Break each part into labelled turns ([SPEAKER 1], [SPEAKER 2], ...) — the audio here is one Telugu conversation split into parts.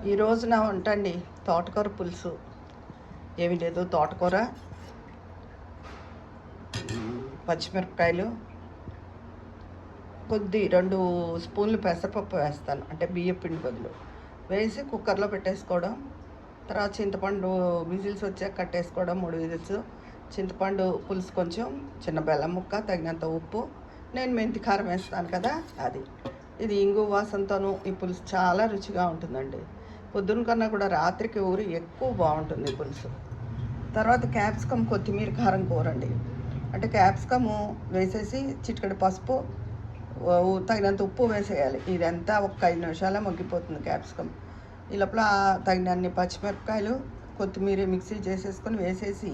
[SPEAKER 1] ఈరోజు నా వంట అండి తోటకూర పులుసు. ఏమి లేదు, తోటకూర, పచ్చిమిరపకాయలు, 2 స్పూన్లు పెసరపప్పు వేస్తాను, అంటే బియ్యం పిండి బదులు వేసి కుక్కర్లో పెట్టేసుకోవడం. తర్వాత చింతపండు విజిల్స్ వచ్చాక కట్టేసుకోవడం, 3 విజిల్స్. చింతపండు పులుసు కొంచెం, చిన్న బెల్లం ముక్క, తగినంత ఉప్పు. నేను మెంతి కారం వేస్తాను కదా, అది. ఇది ఇంగు వాసనతోనూ ఈ పులుసు చాలా రుచిగా ఉంటుందండి. పొద్దున కన్నా కూడా రాత్రికి ఊరి ఎక్కువ బాగుంటుంది పులుసు. తర్వాత క్యాప్సికమ్ కొత్తిమీర కారం కూర అండి. అంటే క్యాప్సికము వేసేసి చిటికెడు పసుపు, తగినంత ఉప్పు వేసేయాలి. ఇదంతా ఒక 5 నిమిషాలే మగ్గిపోతుంది క్యాప్సికమ్. ఈ లోపల తగినన్ని పచ్చిమిరపకాయలు, కొత్తిమీర మిక్సీ చేసేసుకొని వేసేసి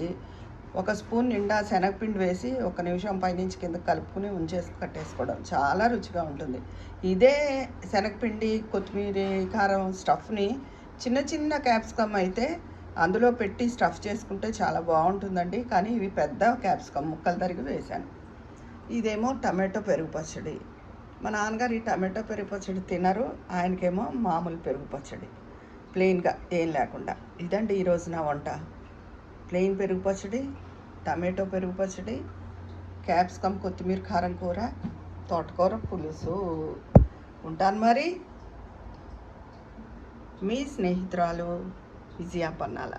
[SPEAKER 1] 1 స్పూన్ నిండా శనగపిండి వేసి 1 నిమిషం పైనుంచి కింద కలుపుకుని ఉంచేసి కట్టేసుకోవడం చాలా రుచిగా ఉంటుంది. ఇదే శనగపిండి కొత్తిమీర కారం స్టఫ్ని చిన్న చిన్న క్యాప్సికమ్ అయితే అందులో పెట్టి స్టఫ్ చేసుకుంటే చాలా బాగుంటుందండి. కానీ ఇవి పెద్ద క్యాప్సికమ్ ముక్కలు తరిగి వేశాను. ఇదేమో టమాటో పెరుగు పచ్చడి. మా నాన్నగారు ఈ టమాటో పెరుగు పచ్చడి తినరు, ఆయనకేమో మామూలు పెరుగు పచ్చడి, ప్లెయిన్గా ఏం లేకుండా. ఇదండి ఈరోజు నా వంట. ప్లెయిన్ పెరుగు పచ్చడి, టమాటో పెరుగు పచ్చడి, క్యాప్సికమ్ కొత్తిమీర కారం కూర, తోటకూర పులుసు. ఉంటాను మరి. మీ స్నేహితురాలు విజయ పన్నాల.